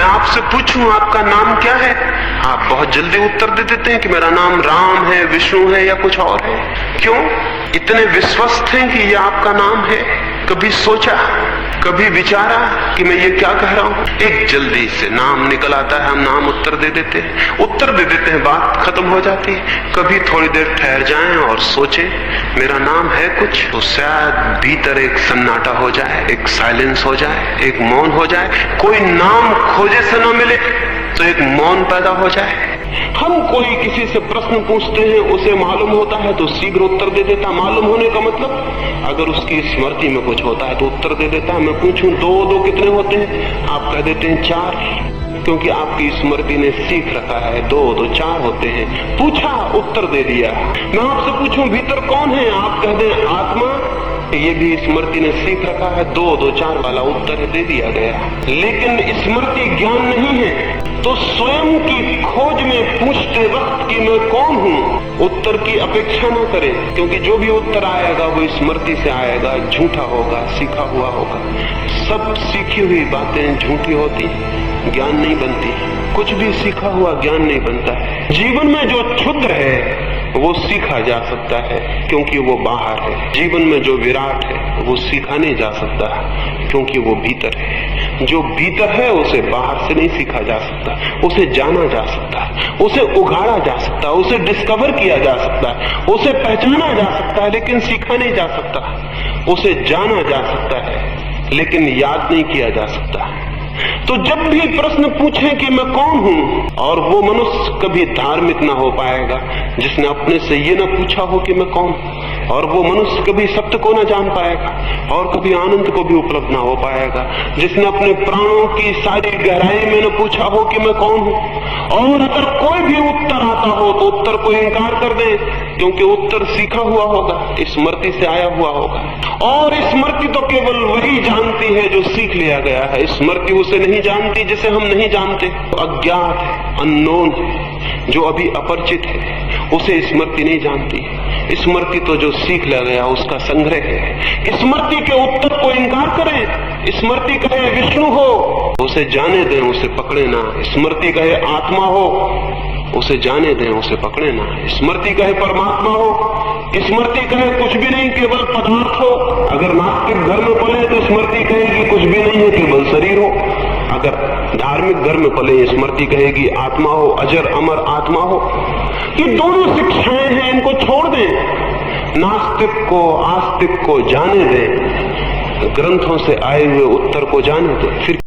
मैं आपसे पूछूं आपका नाम क्या है, आप बहुत जल्दी उत्तर दे देते हैं कि मेरा नाम राम है, विष्णु है या कुछ और है। क्यों? इतने विश्वस्त हैं कि यह आपका नाम है। कभी सोचा, कभी विचारा कि मैं ये क्या कह रहा हूं? एक जल्दी से नाम निकल आता है, हम नाम उत्तर दे देते हैं, उत्तर दे देते हैं, बात खत्म हो जाती है। कभी थोड़ी देर ठहर जाएं और सोचें मेरा नाम है कुछ, तो शायद भीतर एक सन्नाटा हो जाए, एक साइलेंस हो जाए, एक मौन हो जाए। कोई नाम खोजे से न मिले तो एक मौन पैदा हो जाए। हम कोई किसी से प्रश्न पूछते हैं, उसे मालूम होता है तो शीघ्र उत्तर दे देता। मालूम होने का मतलब अगर उसकी स्मृति में कुछ होता है तो उत्तर दे देता। मैं पूछूं दो कितने होते हैं, आप कह देते हैं 4, क्योंकि आपकी स्मृति ने सीख रखा है 2 4 होते हैं। पूछा, उत्तर दे दिया। मैं आपसे पूछूं भीतर कौन है, आप कह दें आत्मा, ये भी स्मृति ने सीख रखा है 2 4 वाला उत्तर दे दिया गया। लेकिन स्मृति ज्ञान नहीं है, तो स्वयं की खोज में पूछते वक्त कि मैं कौन हूं, उत्तर की अपेक्षा न करें, क्योंकि जो भी उत्तर आएगा वो स्मृति से आएगा, झूठा होगा, सीखा हुआ होगा। सब सीखी हुई बातें झूठी होती, ज्ञान नहीं बनती। कुछ भी सीखा हुआ ज्ञान नहीं बनता है। जीवन में जो क्षुद्र है वो सीखा जा सकता है, क्योंकि वो बाहर है। जीवन में जो विराट है वो सीखा नहीं जा सकता, क्योंकि वो भीतर है। जो भीतर है उसे बाहर से नहीं सीखा जा सकता, उसे जाना जा सकता है, उसे उगाड़ा जा सकता है, उसे डिस्कवर किया जा सकता है, उसे पहचाना जा सकता है, लेकिन सीखा नहीं जा सकता। उसे जाना जा सकता है, लेकिन याद नहीं किया जा सकता। तो जब भी प्रश्न पूछें कि मैं कौन हूं, और वो मनुष्य कभी धार्मिक ना हो पाएगा जिसने अपने से ये ना पूछा हो कि मैं कौन, और वो मनुष्य कभी सत्य को ना जान पाएगा, और कभी आनंद को भी उपलब्ध ना हो पाएगा जिसने अपने प्राणों की सारी गहराई में न पूछा हो कि मैं कौन हूं। और अगर कोई भी उत्तर आता हो तो उत्तर को इनकार कर दे, क्योंकि उत्तर सीखा हुआ होगा, स्मृति से आया हुआ होगा। और स्मृति तो केवल वही जानती है जो सीख लिया गया है। स्मृति उसे नहीं जानती जिसे हम नहीं जानते। अज्ञात है, अननोन है, जो अभी अपरिचित है, उसे स्मृति नहीं जानती। स्मृति तो जो सीख लिया गया उसका संग्रह है। स्मृति के उत्तर को इनकार करें, स्मृति कहे विष्णु हो, उसे जाने दें, उसे पकड़े ना। स्मृति कहे आत्मा हो, उसे जाने दें, उसे पकड़े ना। स्मृति कहे परमात्मा हो, स्मृति कहे कुछ भी नहीं, केवल पदार्थ हो। अगर नास्तिक घर में पले तो स्मृति कहेगी कुछ भी नहीं है, केवल शरीर हो। अगर धार्मिक घर में पले, स्मृति कहेगी आत्मा हो, अजर अमर आत्मा हो। ये दोनों शिक्षाएं हैं, इनको छोड़ दें। नास्तिक को आस्तिक को जाने दें, ग्रंथों से आए हुए उत्तर को जाने दें। फिर